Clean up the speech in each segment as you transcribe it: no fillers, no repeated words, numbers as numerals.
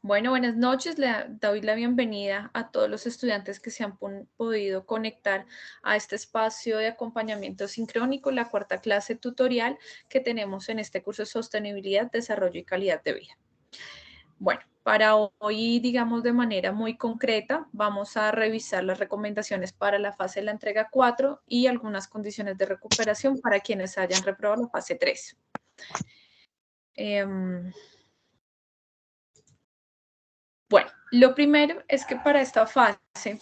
Bueno, buenas noches. Le doy la bienvenida a todos los estudiantes que se han podido conectar a este espacio de acompañamiento sincrónico, la cuarta clase tutorial que tenemos en este curso de sostenibilidad, desarrollo y calidad de vida. Bueno, para hoy, digamos de manera muy concreta, vamos a revisar las recomendaciones para la fase de la entrega 4 y algunas condiciones de recuperación para quienes hayan reprobado la fase 3. Bueno, lo primero es que para esta fase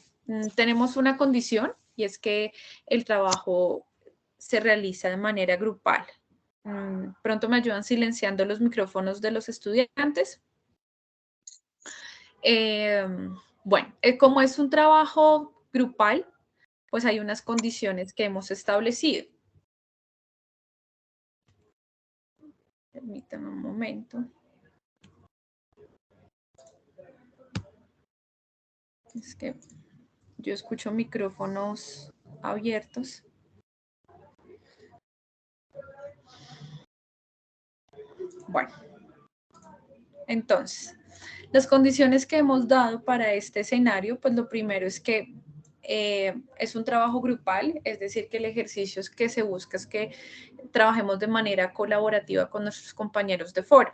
tenemos una condición y es que el trabajo se realiza de manera grupal. Pronto me ayudan silenciando los micrófonos de los estudiantes. Bueno, como es un trabajo grupal, pues hay unas condiciones que hemos establecido. Permítame un momento. Es que yo escucho micrófonos abiertos. Bueno, entonces, las condiciones que hemos dado para este escenario, pues lo primero es que es un trabajo grupal, es decir, que el ejercicio que se busca es que trabajemos de manera colaborativa con nuestros compañeros de foro.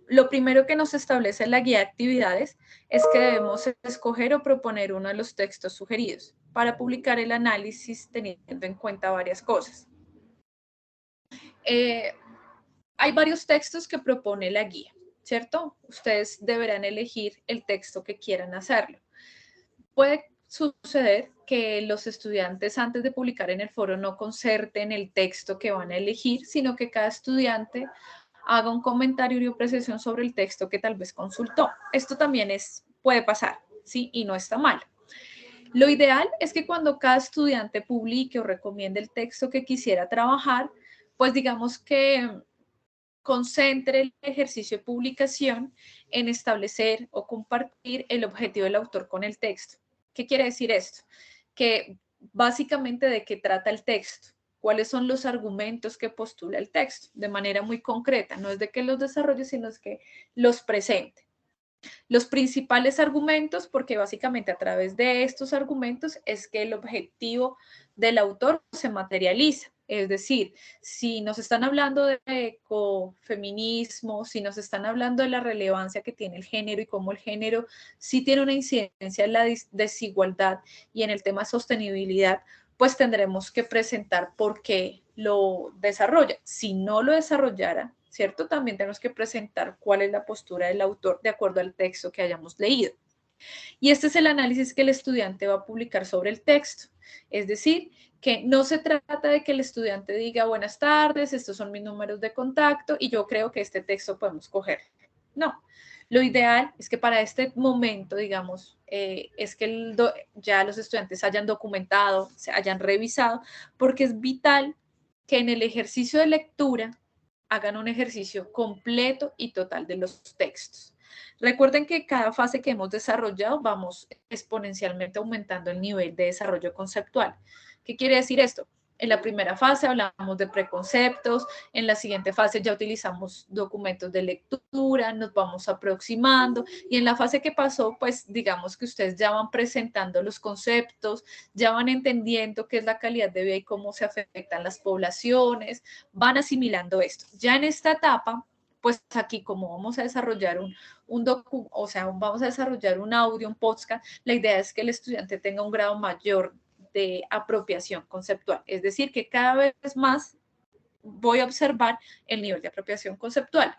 Lo primero que nos establece la guía de actividades es que debemos escoger o proponer uno de los textos sugeridos para publicar el análisis teniendo en cuenta varias cosas. Hay varios textos que propone la guía, ¿cierto? Ustedes deberán elegir el texto que quieran hacerlo. Puede suceder que los estudiantes antes de publicar en el foro no concerten el texto que van a elegir, sino que cada estudiante haga un comentario y apreciación sobre el texto que tal vez consultó. Esto también puede pasar, ¿sí? Y no está mal. Lo ideal es que cuando cada estudiante publique o recomiende el texto que quisiera trabajar, pues digamos que concentre el ejercicio de publicación en establecer o compartir el objetivo del autor con el texto. ¿Qué quiere decir esto? Que básicamente de qué trata el texto, cuáles son los argumentos que postula el texto, de manera muy concreta, no es de que los desarrolle, sino es que los presente. Los principales argumentos, porque básicamente a través de estos argumentos es que el objetivo del autor se materializa. Es decir, si nos están hablando de ecofeminismo, si nos están hablando de la relevancia que tiene el género y cómo el género sí tiene una incidencia en la desigualdad y en el tema de sostenibilidad, pues tendremos que presentar por qué lo desarrolla. Si no lo desarrollara, ¿cierto? También tenemos que presentar cuál es la postura del autor de acuerdo al texto que hayamos leído. Y este es el análisis que el estudiante va a publicar sobre el texto. Es decir, que no se trata de que el estudiante diga buenas tardes, estos son mis números de contacto y yo creo que este texto podemos coger. No, lo ideal es que para este momento, digamos, es que ya los estudiantes hayan documentado, se hayan revisado, porque es vital que en el ejercicio de lectura hagan un ejercicio completo y total de los textos. Recuerden que cada fase que hemos desarrollado vamos exponencialmente aumentando el nivel de desarrollo conceptual. ¿Qué quiere decir esto? En la primera fase hablamos de preconceptos, en la siguiente fase ya utilizamos documentos de lectura, nos vamos aproximando y en la fase que pasó, pues digamos que ustedes ya van presentando los conceptos, ya van entendiendo qué es la calidad de vida y cómo se afectan las poblaciones, van asimilando esto. Ya en esta etapa, pues aquí como vamos a desarrollar vamos a desarrollar un audio, un podcast, la idea es que el estudiante tenga un grado mayor de apropiación conceptual. Es decir, que cada vez más voy a observar el nivel de apropiación conceptual.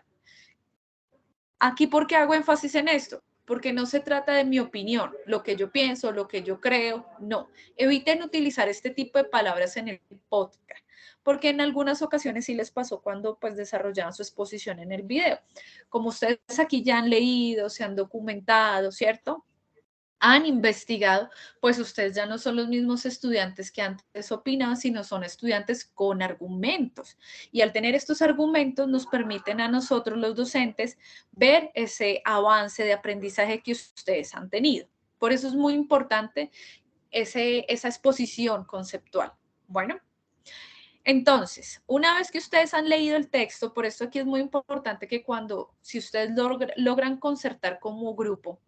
Aquí, ¿por qué hago énfasis en esto? Porque no se trata de mi opinión, lo que yo pienso, lo que yo creo, no. Eviten utilizar este tipo de palabras en el podcast, porque en algunas ocasiones sí les pasó cuando pues desarrollaban su exposición en el video. Como ustedes aquí ya han leído, se han documentado, ¿cierto? Han investigado, pues ustedes ya no son los mismos estudiantes que antes opinaban, sino son estudiantes con argumentos. Y al tener estos argumentos nos permiten a nosotros los docentes ver ese avance de aprendizaje que ustedes han tenido. Por eso es muy importante esa exposición conceptual. Bueno, Entonces, una vez que ustedes han leído el texto, por esto aquí es muy importante que si ustedes logran concertar como grupo,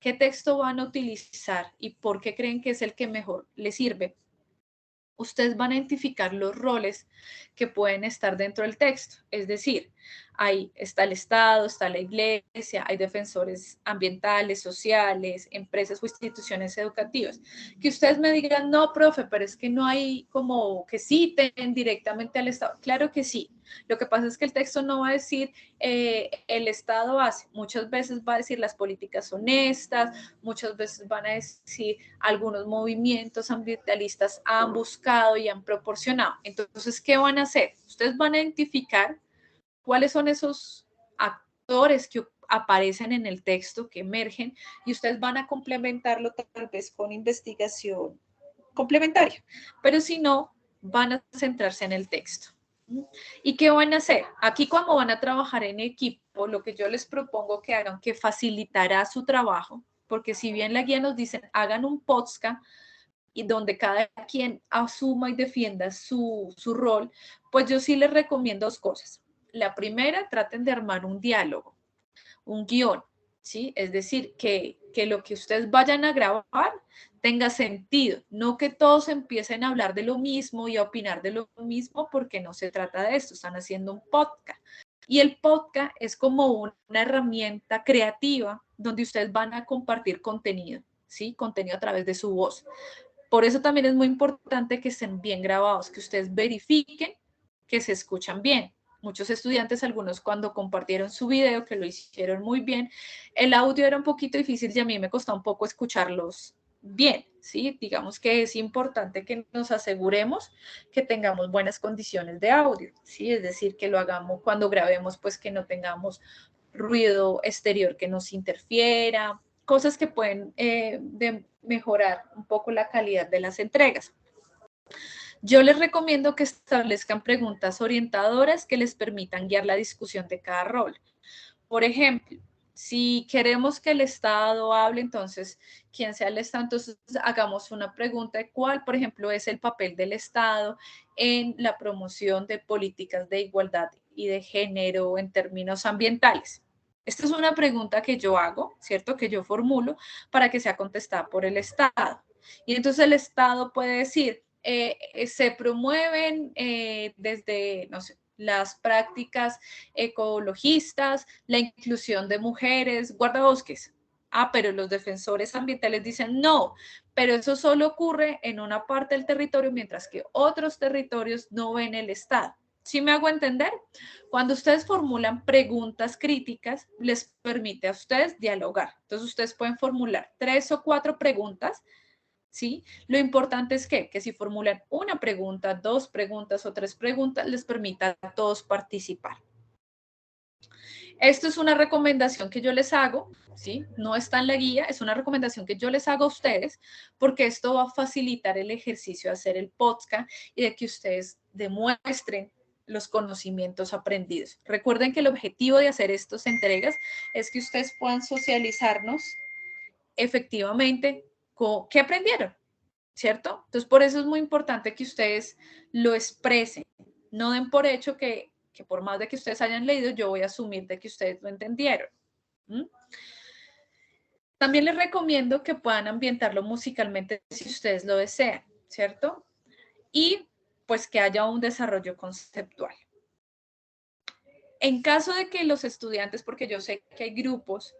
¿qué texto van a utilizar y por qué creen que es el que mejor les sirve? Ustedes van a identificar los roles que pueden estar dentro del texto. Es decir, ahí está el Estado, está la Iglesia, hay defensores ambientales, sociales, empresas o instituciones educativas. Que ustedes me digan, no, profe, pero es que no hay como que citen directamente al Estado. Claro que sí. Lo que pasa es que el texto no va a decir el Estado hace, muchas veces va a decir las políticas honestas, muchas veces van a decir algunos movimientos ambientalistas han buscado y han proporcionado. Entonces, ¿qué van a hacer? Ustedes van a identificar cuáles son esos actores que aparecen en el texto, que emergen, y ustedes van a complementarlo tal vez con investigación complementaria, pero si no, van a centrarse en el texto. ¿Y qué van a hacer? Aquí cuando van a trabajar en equipo, lo que yo les propongo que hagan, que facilitará su trabajo, porque si bien la guía nos dice, hagan un podcast y donde cada quien asuma y defienda su rol, pues yo sí les recomiendo dos cosas. La primera, traten de armar un diálogo, un guión, ¿sí? Es decir, que lo que ustedes vayan a grabar tenga sentido, no que todos empiecen a hablar de lo mismo y a opinar de lo mismo, porque no se trata de esto, están haciendo un podcast. Y el podcast es como una herramienta creativa donde ustedes van a compartir contenido, ¿sí? Contenido a través de su voz. Por eso también es muy importante que estén bien grabados, que ustedes verifiquen que se escuchan bien. Muchos estudiantes, algunos cuando compartieron su video, que lo hicieron muy bien, el audio era un poquito difícil y a mí me costó un poco escucarlos bien, ¿sí? Digamos que es importante que nos aseguremos que tengamos buenas condiciones de audio, ¿sí? Es decir, que lo hagamos cuando grabemos, pues que no tengamos ruido exterior que nos interfiera, cosas que pueden mejorar un poco la calidad de las entregas. Yo les recomiendo que establezcan preguntas orientadoras que les permitan guiar la discusión de cada rol. Por ejemplo, si queremos que el Estado hable, entonces, ¿quién sea el Estado? Entonces, hagamos una pregunta de cuál, por ejemplo, es el papel del Estado en la promoción de políticas de igualdad y de género en términos ambientales. Esta es una pregunta que yo hago, ¿cierto? Que yo formulo para que sea contestada por el Estado. Y entonces el Estado puede decir, se promueven desde, no sé, las prácticas ecologistas, la inclusión de mujeres, guardabosques. Ah, pero los defensores ambientales dicen no, pero eso solo ocurre en una parte del territorio, mientras que otros territorios no ven el Estado. ¿Sí me hago entender? Cuando ustedes formulan preguntas críticas, les permite a ustedes dialogar. Entonces, ustedes pueden formular 3 o 4 preguntas, ¿sí? Lo importante es que si formulan una pregunta, 2 preguntas o 3 preguntas, les permita a todos participar. Esto es una recomendación que yo les hago, ¿sí? No está en la guía, es una recomendación que yo les hago a ustedes, porque esto va a facilitar el ejercicio de hacer el podcast y de que ustedes demuestren los conocimientos aprendidos. Recuerden que el objetivo de hacer estas entregas es que ustedes puedan socializarnos efectivamente con qué aprendieron, ¿cierto? Entonces, por eso es muy importante que ustedes lo expresen. No den por hecho que por más de que ustedes hayan leído, yo voy a asumir de que ustedes lo entendieron. ¿Mm? También les recomiendo que puedan ambientarlo musicalmente si ustedes lo desean, ¿cierto? Y pues que haya un desarrollo conceptual. En caso de que los estudiantes, porque yo sé que hay grupos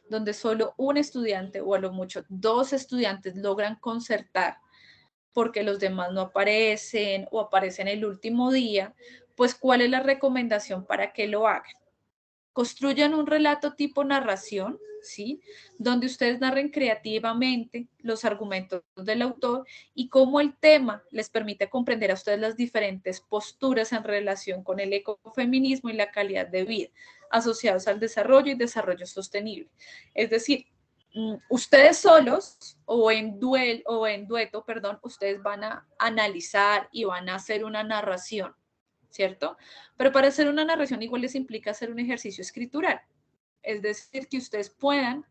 donde solo un estudiante o a lo mucho 2 estudiantes logran concertar porque los demás no aparecen o aparecen el último día, pues ¿cuál es la recomendación para que lo hagan? Construyan un relato tipo narración, ¿sí? Donde ustedes narren creativamente los argumentos del autor y cómo el tema les permite comprender a ustedes las diferentes posturas en relación con el ecofeminismo y la calidad de vida asociados al desarrollo y desarrollo sostenible. Es decir, ustedes solos o en dueto, perdón, ustedes van a analizar y van a hacer una narración, ¿cierto? Pero para hacer una narración igual les implica hacer un ejercicio escritural. Es decir, que ustedes puedan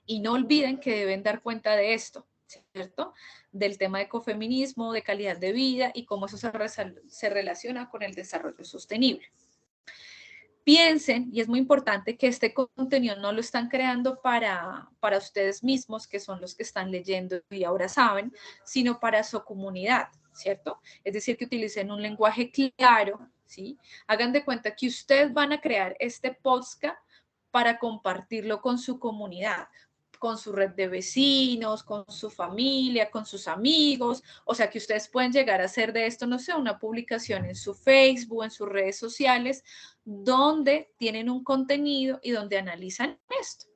y no olviden que deben dar cuenta de esto. ¿cierto? Del tema de ecofeminismo, de calidad de vida y cómo eso se relaciona con el desarrollo sostenible. Piensen, y es muy importante, que este contenido no lo están creando para ustedes mismos, que son los que están leyendo y ahora saben, sino para su comunidad, ¿cierto? Es decir, que utilicen un lenguaje claro, ¿sí? Hagan de cuenta que ustedes van a crear este podcast para compartirlo con su comunidad, con su red de vecinos, con su familia, con sus amigos. O sea, que ustedes pueden llegar a hacer de esto, no sé, una publicación en su Facebook, en sus redes sociales, donde tienen un contenido y donde analizan esto.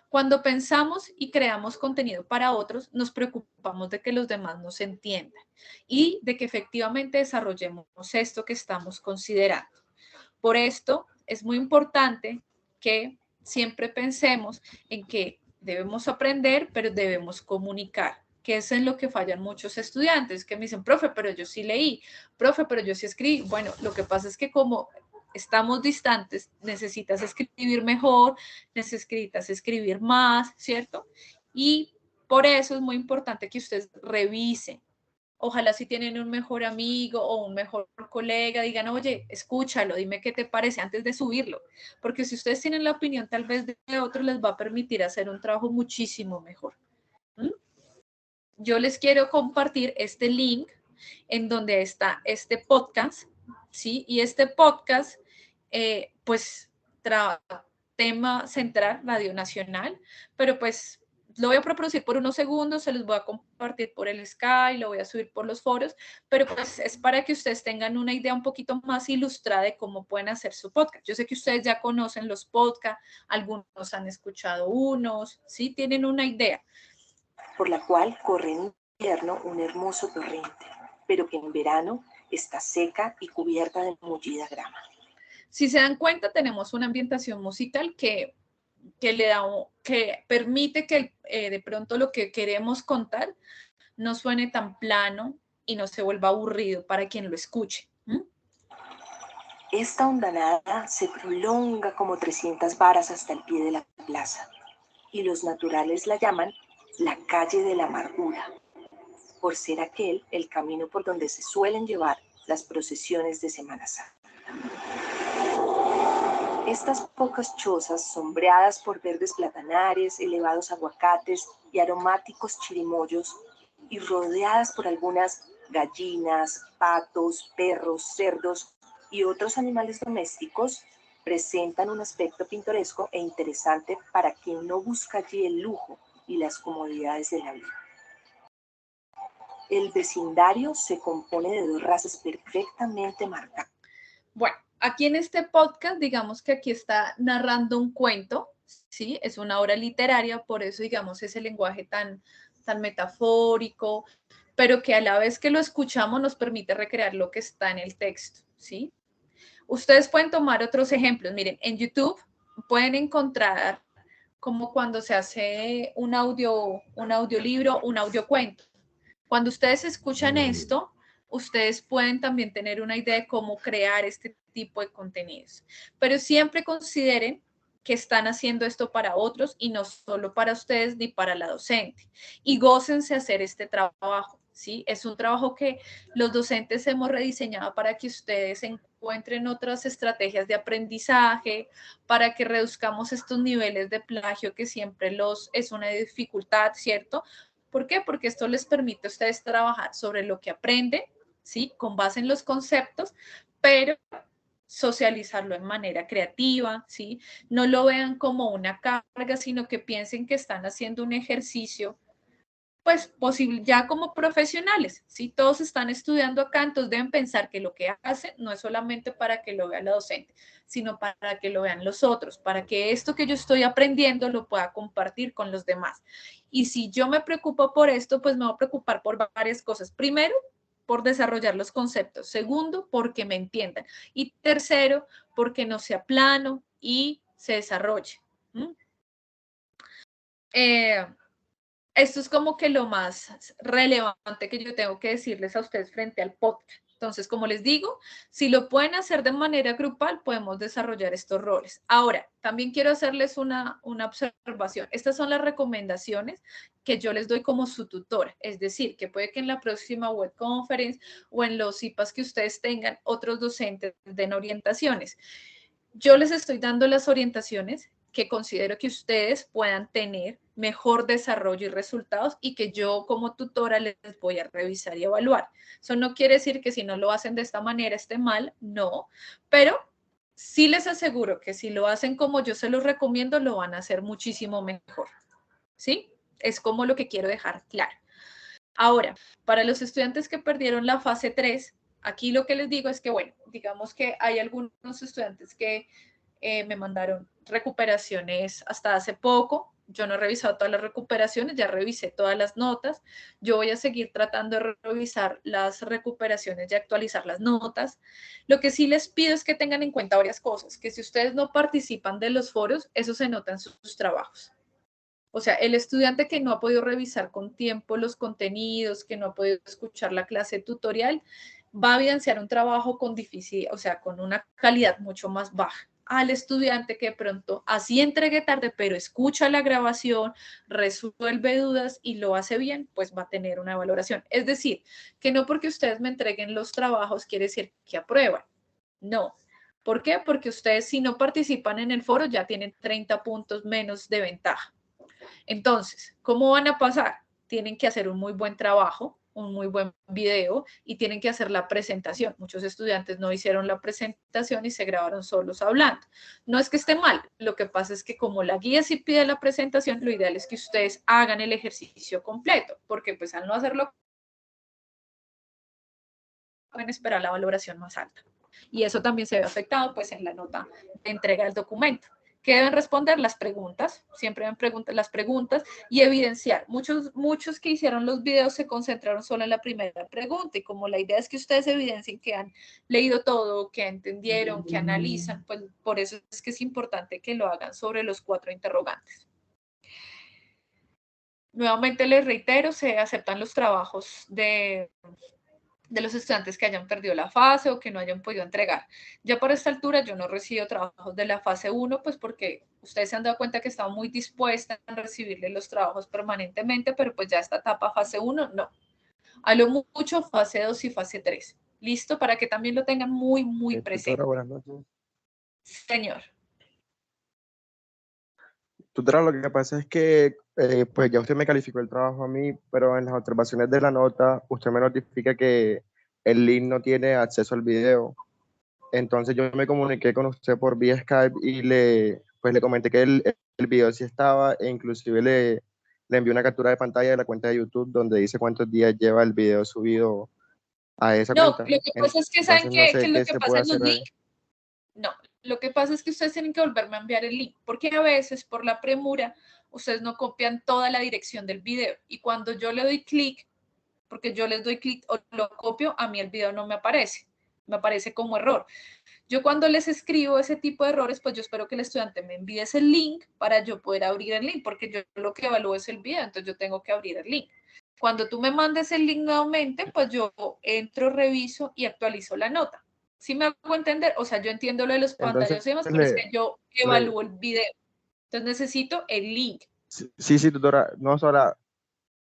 Cuando pensamos y creamos contenido para otros, nos preocupamos de que los demás nos entiendan y de que efectivamente desarrollemos esto que estamos considerando. Por esto es muy importante que siempre pensemos en que debemos aprender, pero debemos comunicar, que es en lo que fallan muchos estudiantes, que me dicen, profe, pero yo sí leí, profe, pero yo sí escribí. Bueno, lo que pasa es que como estamos distantes, necesitas escribir mejor, necesitas escribir más, ¿cierto? Y por eso es muy importante que ustedes revisen. Ojalá si tienen un mejor amigo o un mejor colega, digan, oye, escúchalo, dime qué te parece antes de subirlo. Porque si ustedes tienen la opinión tal vez de otro, les va a permitir hacer un trabajo muchísimo mejor. Yo les quiero compartir este link en donde está este podcast, ¿sí? Y este podcast, pues, tema central, Radio Nacional, pero pues lo voy a reproducir por unos segundos, se los voy a compartir por el Sky, lo voy a subir por los foros, pero pues es para que ustedes tengan una idea un poquito más ilustrada de cómo pueden hacer su podcast. Yo sé que ustedes ya conocen los podcasts, algunos han escuchado unos, ¿sí? Tienen una idea. Por la cual corre en invierno un hermoso torrente, pero que en verano está seca y cubierta de mullida grama. Si se dan cuenta, tenemos una ambientación musical que permite que de pronto lo que queremos contar no suene tan plano y no se vuelva aburrido para quien lo escuche. Esta hondanada se prolonga como 300 varas hasta el pie de la plaza, y los naturales la llaman la calle de la amargura, por ser aquel el camino por donde se suelen llevar las procesiones de Semana Santa. Estas pocas chozas, sombreadas por verdes platanares, elevados aguacates y aromáticos chirimoyos, y rodeadas por algunas gallinas, patos, perros, cerdos y otros animales domésticos, presentan un aspecto pintoresco e interesante para quien no busca allí el lujo y las comodidades de la vida. El vecindario se compone de dos razas perfectamente marcadas. Bueno, aquí en este podcast, digamos que aquí está narrando un cuento, ¿sí? Es una obra literaria, por eso, digamos, ese lenguaje tan metafórico, pero que a la vez que lo escuchamos nos permite recrear lo que está en el texto, ¿sí? Ustedes pueden tomar otros ejemplos. Miren, en YouTube pueden encontrar como cuando se hace un audiolibro, un audiocuento. Cuando ustedes escuchan esto, ustedes pueden también tener una idea de cómo crear este tipo de contenidos. Pero siempre consideren que están haciendo esto para otros y no solo para ustedes ni para la docente. Y gócense hacer este trabajo, ¿sí? Es un trabajo que los docentes hemos rediseñado para que ustedes encuentren otras estrategias de aprendizaje, para que reduzcamos estos niveles de plagio que siempre es una dificultad, ¿cierto? ¿Por qué? Porque esto les permite a ustedes trabajar sobre lo que aprenden, ¿sí? Con base en los conceptos, pero socializarlo de manera creativa, ¿sí? No lo vean como una carga, sino que piensen que están haciendo un ejercicio, pues posible, ya como profesionales, ¿sí? Todos están estudiando acá, entonces deben pensar que lo que hacen no es solamente para que lo vea la docente, sino para que lo vean los otros, para que esto que yo estoy aprendiendo lo pueda compartir con los demás. Y si yo me preocupo por esto, pues me voy a preocupar por varias cosas. Primero, por desarrollar los conceptos. Segundo, porque me entiendan. Y tercero, porque no sea plano y se desarrolle. Esto es como que lo más relevante que yo tengo que decirles a ustedes frente al podcast. Entonces, como les digo, si lo pueden hacer de manera grupal, podemos desarrollar estos roles. Ahora, también quiero hacerles una observación. Estas son las recomendaciones que yo les doy como su tutora. Es decir, que puede que en la próxima web conference o en los IPAs que ustedes tengan, otros docentes den orientaciones. Yo les estoy dando las orientaciones que considero que ustedes puedan tener mejor desarrollo y resultados y que yo como tutora les voy a revisar y evaluar. Eso no quiere decir que si no lo hacen de esta manera esté mal, no, pero sí les aseguro que si lo hacen como yo se los recomiendo, lo van a hacer muchísimo mejor, ¿sí? Es como lo que quiero dejar claro. Ahora, para los estudiantes que perdieron la fase 3, aquí lo que les digo es que, bueno, digamos que hay algunos estudiantes que me mandaron recuperaciones hasta hace poco. Yo no he revisado todas las recuperaciones, ya revisé todas las notas. Yo voy a seguir tratando de revisar las recuperaciones y actualizar las notas. Lo que sí les pido es que tengan en cuenta varias cosas, que si ustedes no participan de los foros, eso se nota en sus trabajos. O sea, el estudiante que no ha podido revisar con tiempo los contenidos, que no ha podido escuchar la clase tutorial, va a evidenciar un trabajo con difícil, o sea, con una calidad mucho más baja. Al estudiante que pronto así entregue tarde, pero escucha la grabación, resuelve dudas y lo hace bien, pues va a tener una valoración. Es decir, que no porque ustedes me entreguen los trabajos quiere decir que aprueban. No. ¿Por qué? Porque ustedes si no participan en el foro ya tienen 30 puntos menos de ventaja. Entonces, ¿cómo van a pasar? Tienen que hacer un muy buen trabajo, un muy buen video y tienen que hacer la presentación. Muchos estudiantes no hicieron la presentación y se grabaron solos hablando. No es que esté mal, lo que pasa es que como la guía sí pide la presentación, lo ideal es que ustedes hagan el ejercicio completo, porque pues al no hacerlo pueden esperar la valoración más alta. Y eso también se ve afectado pues en la nota de entrega del documento. ¿Qué deben responder? Las preguntas, siempre deben preguntar las preguntas y evidenciar. Muchos que hicieron los videos se concentraron solo en la primera pregunta y como la idea es que ustedes evidencien que han leído todo, que entendieron, que analizan, pues por eso es que es importante que lo hagan sobre los 4 interrogantes. Nuevamente les reitero, se aceptan los trabajos de los estudiantes que hayan perdido la fase o que no hayan podido entregar. Ya por esta altura yo no recibo trabajos de la fase 1, pues porque ustedes se han dado cuenta que estaba muy dispuesta a recibirle los trabajos permanentemente, pero pues ya esta etapa fase 1, no. A lo mucho fase 2 y fase 3. ¿Listo? Para que también lo tengan muy, muy presente. Tutora, buenas noches. Señor. Tutora, lo que pasa es que pues ya usted me calificó el trabajo a mí, pero en las observaciones de la nota usted me notifica que el link no tiene acceso al video. Entonces yo me comuniqué con usted por vía Skype y pues le comenté que el video sí estaba e inclusive le envié una captura de pantalla de la cuenta de YouTube donde dice cuántos días lleva el video subido a esa No, cuenta. lo que pasa es que ¿saben Entonces no qué sé es lo qué que se pasa puede en los hacer ahí. links? No, lo que pasa es que ustedes tienen que volverme a enviar el link, porque a veces por la premura ustedes no copian toda la dirección del video y cuando yo le doy clic, porque yo les doy clic o lo copio, a mí el video no me aparece como error. Yo cuando les escribo ese tipo de errores, pues yo espero que el estudiante me envíe ese link para yo poder abrir el link, porque yo lo que evalúo es el video, entonces yo tengo que abrir el link. Cuando tú me mandes el link nuevamente, pues yo entro, reviso y actualizo la nota. ¿Sí me hago entender? O sea, yo entiendo lo de los Entonces pantallazos y demás, pero es le, que yo le, evalúo el video. Entonces necesito el link. sí, tutora, no, Sora,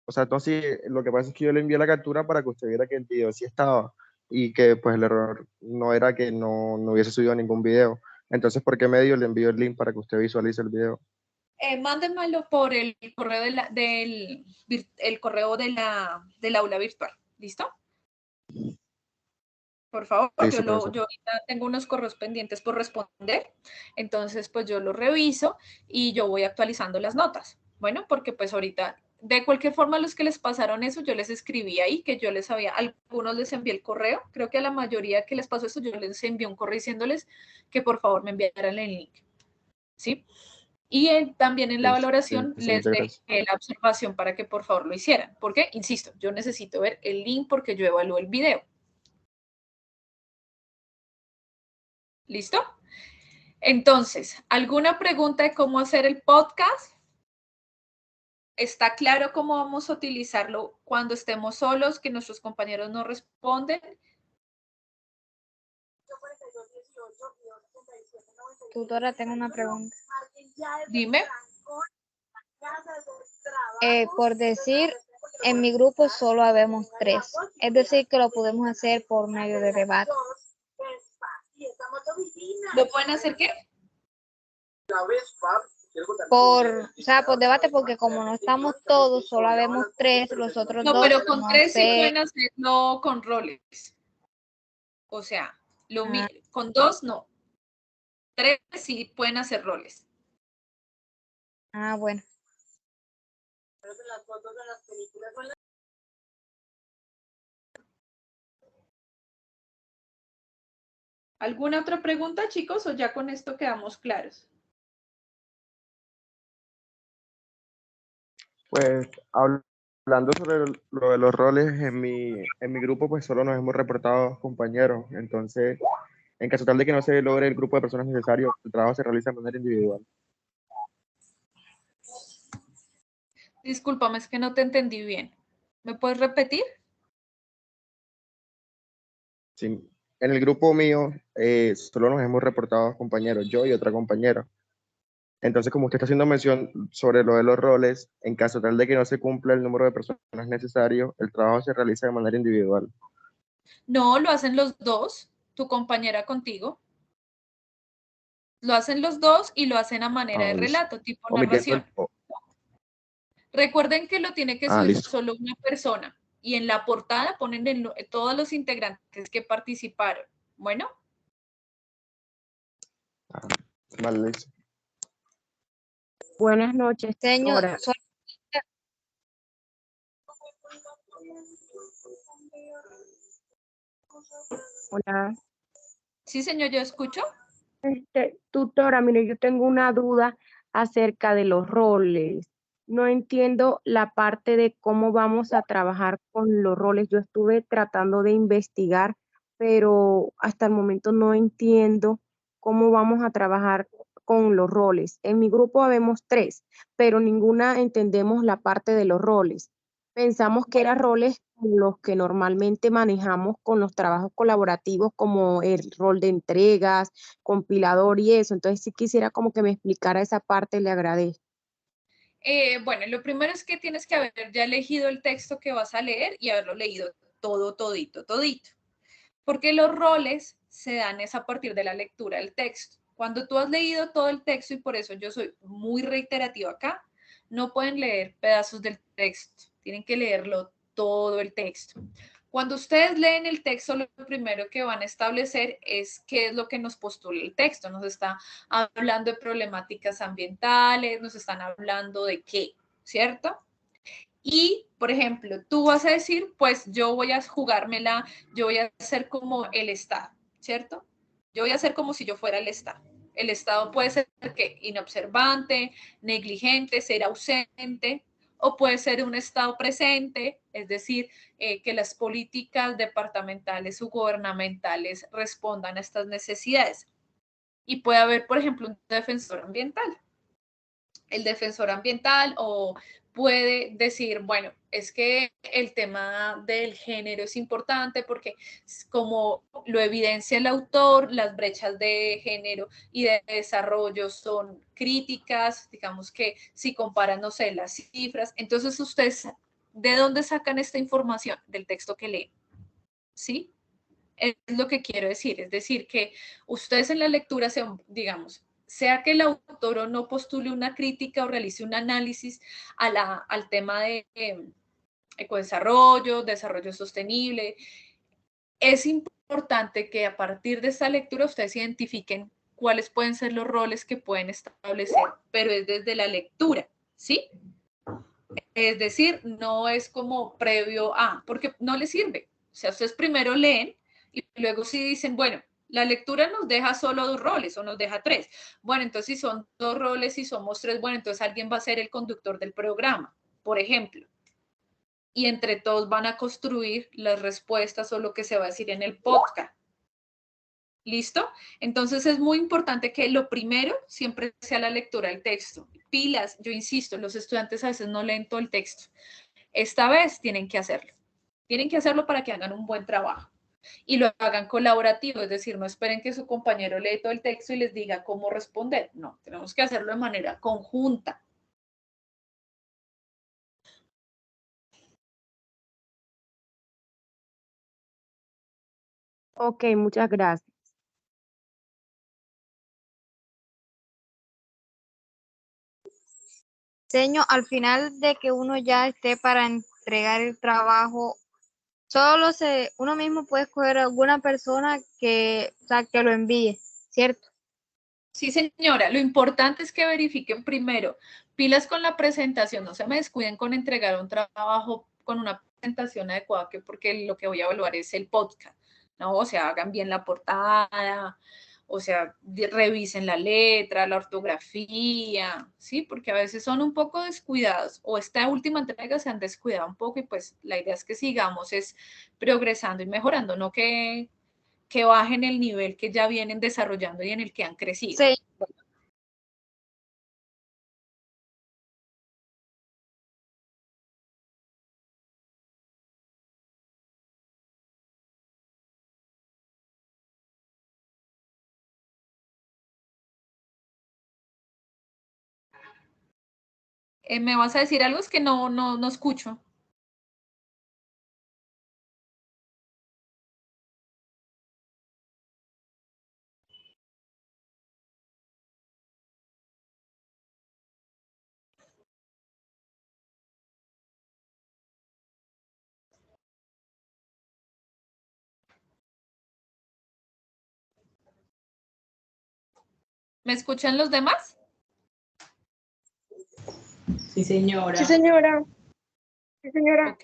o sea, entonces lo que pasa es que yo le envié la captura para que usted viera que el video sí estaba y que pues el error no era que no hubiese subido ningún video. Entonces, ¿por qué medio le envío el link para que usted visualice el video? Mándenmelo por el correo el correo del aula virtual. ¿Listo? Por favor, Listo, profesor. yo ahorita tengo unos correos pendientes por responder, entonces pues yo lo reviso y yo voy actualizando las notas. Bueno, porque pues ahorita, de cualquier forma, los que les pasaron eso, yo les escribí ahí que yo les había, a algunos les envié el correo, creo que a la mayoría que les pasó esto, yo les envié un correo diciéndoles que por favor me enviaran el link, ¿sí? Y también en la valoración Listo, les muchas gracias. dejé la observación para que por favor lo hicieran, porque, insisto, yo necesito ver el link porque yo evalúo el video. ¿Listo? Entonces, ¿alguna pregunta de cómo hacer el podcast? ¿Está claro cómo vamos a utilizarlo cuando estemos solos, que nuestros compañeros no responden? Tutora, tengo una pregunta. Dime. Por decir, en mi grupo solo habemos 3. Es decir, que lo podemos hacer por medio de debate. ¿Lo pueden hacer qué? Por debate, porque como no estamos todos, solo habemos 3, los otros No, 2, pero con no 3 sí sé. pueden hacerlo con roles. O sea, con 2 no. 3 sí pueden hacer roles. Bueno. ¿Alguna otra pregunta, chicos, o ya con esto quedamos claros? Pues hablando sobre lo de los roles, en mi grupo pues solo nos hemos reportado compañeros. Entonces, en caso tal de que no se logre el grupo de personas necesario, el trabajo se realiza de manera individual. Discúlpame, es que no te entendí bien. ¿Me puedes repetir? Sí. En el grupo mío solo nos hemos reportado compañeros, yo y otra compañera. Entonces, como usted está haciendo mención sobre lo de los roles, en caso tal de que no se cumpla el número de personas necesario, el trabajo se realiza de manera individual. No, lo hacen los dos, tu compañera contigo. Lo hacen los dos y lo hacen a manera de Listo. relato, tipo Omitiendo narración. Recuerden que lo tiene que subir listo. solo una persona y en la portada ponen todos los integrantes que participaron. Bueno. Vale, listo. Buenas noches, Señor, tutora. Hola. Sí, señor, yo escucho. Tutora, mire, yo tengo una duda acerca de los roles. No entiendo la parte de cómo vamos a trabajar con los roles. Yo estuve tratando de investigar, pero hasta el momento no entiendo cómo vamos a trabajar con los roles. En mi grupo habemos 3, pero ninguna entendemos la parte de los roles. Pensamos que eran roles los que normalmente manejamos con los trabajos colaborativos, como el rol de entregas, compilador y eso. Entonces, si quisiera como que me explicara esa parte, le agradezco. Bueno, lo primero es que tienes que haber ya elegido el texto que vas a leer y haberlo leído todito. Porque los roles se dan es a partir de la lectura del texto. Cuando tú has leído todo el texto, y por eso yo soy muy reiterativa acá, no pueden leer pedazos del texto, tienen que leerlo todo el texto. Cuando ustedes leen el texto, lo primero que van a establecer es qué es lo que nos postula el texto. Nos está hablando de problemáticas ambientales, nos están hablando de qué, ¿cierto? Y, por ejemplo, tú vas a decir, pues yo voy a jugármela, yo voy a ser como el Estado, ¿cierto? Yo voy a ser como si yo fuera el Estado. El Estado puede ser que inobservante, negligente, ser ausente, o puede ser un Estado presente, es decir, que las políticas departamentales o gubernamentales respondan a estas necesidades. Y puede haber, por ejemplo, un defensor ambiental. El defensor ambiental o puede decir, bueno, es que el tema del género es importante porque como lo evidencia el autor, las brechas de género y de desarrollo son críticas, digamos que si comparan, no sé, las cifras, entonces ustedes, ¿de dónde sacan esta información? Del texto que leen, ¿sí? Es lo que quiero decir, es decir, que ustedes en la lectura, digamos, sea que el autor o no postule una crítica o realice un análisis al tema de ecodesarrollo, desarrollo sostenible, es importante que a partir de esta lectura ustedes identifiquen cuáles pueden ser los roles que pueden establecer, pero es desde la lectura, ¿sí? Es decir, no es como previo a, porque no les sirve. O sea, ustedes primero leen y luego sí dicen, bueno, la lectura nos deja solo 2 roles o nos deja 3. Bueno, entonces si son 2 roles y somos 3, bueno, entonces alguien va a ser el conductor del programa, por ejemplo. Y entre todos van a construir las respuestas o lo que se va a decir en el podcast. ¿Listo? Entonces es muy importante que lo primero siempre sea la lectura del texto. Pilas, yo insisto, los estudiantes a veces no leen todo el texto. Esta vez tienen que hacerlo. Tienen que hacerlo para que hagan un buen trabajo. Y lo hagan colaborativo, es decir, no esperen que su compañero lee todo el texto y les diga cómo responder. No, tenemos que hacerlo de manera conjunta. Ok, muchas gracias. Señor, al final de que uno ya esté para entregar el trabajo, uno mismo puede escoger alguna persona que, o sea, que lo envíe, ¿cierto? Sí, señora, lo importante es que verifiquen primero, pilas con la presentación, no se me descuiden con entregar un trabajo con una presentación adecuada, porque lo que voy a evaluar es el podcast, ¿no? O sea, hagan bien la portada, o sea, revisen la letra, la ortografía, ¿sí? Porque a veces son un poco descuidados, o esta última entrega se han descuidado un poco y pues la idea es que sigamos es progresando y mejorando, no que bajen el nivel que ya vienen desarrollando y en el que han crecido. Sí. ¿Me vas a decir algo? Es que no escucho. ¿Me escuchan los demás? Sí, señora. Sí, señora. Sí, señora. Ok.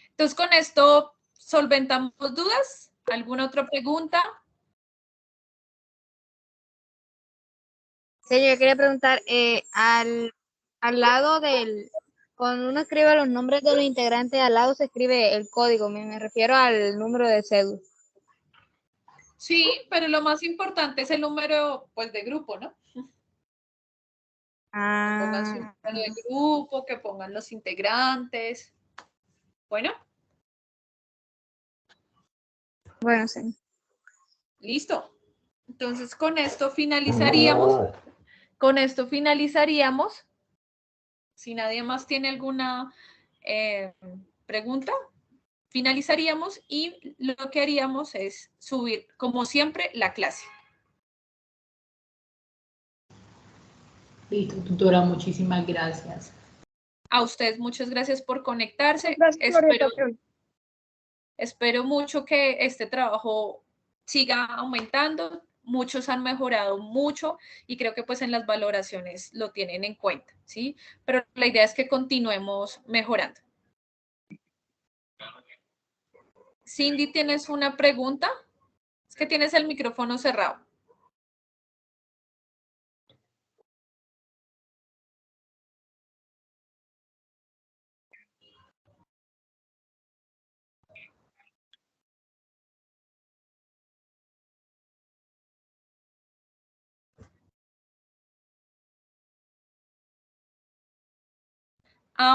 Entonces, con esto solventamos dudas. ¿Alguna otra pregunta? Sí, yo quería preguntar, al lado cuando uno escribe los nombres de los integrantes, al lado se escribe el código, me refiero al número de cédula. Sí, pero lo más importante es el número, pues, de grupo, ¿no? Que pongan su número de grupo, que pongan los integrantes. Bueno. Bueno, sí. Listo. Entonces, con esto finalizaríamos. Con esto finalizaríamos. Si nadie más tiene alguna pregunta, finalizaríamos y lo que haríamos es subir, como siempre, la clase. Listo, tutora, muchísimas gracias. A ustedes muchas gracias por conectarse. Gracias por la orientación. Espero mucho que este trabajo siga aumentando. Muchos han mejorado mucho y creo que pues en las valoraciones lo tienen en cuenta, ¿sí? Pero la idea es que continuemos mejorando. Cindy, ¿tienes una pregunta? Es que tienes el micrófono cerrado.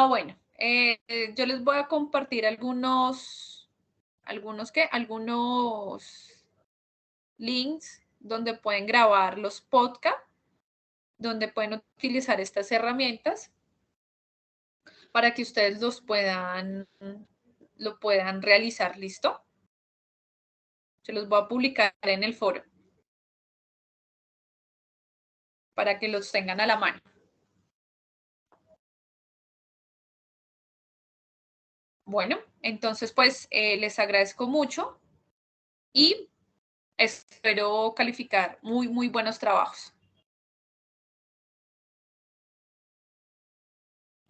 Bueno, yo les voy a compartir algunos links donde pueden grabar los podcasts, donde pueden utilizar estas herramientas para que ustedes lo puedan realizar, ¿listo? Se los voy a publicar en el foro para que los tengan a la mano. Bueno, entonces pues les agradezco mucho y espero calificar muy buenos trabajos.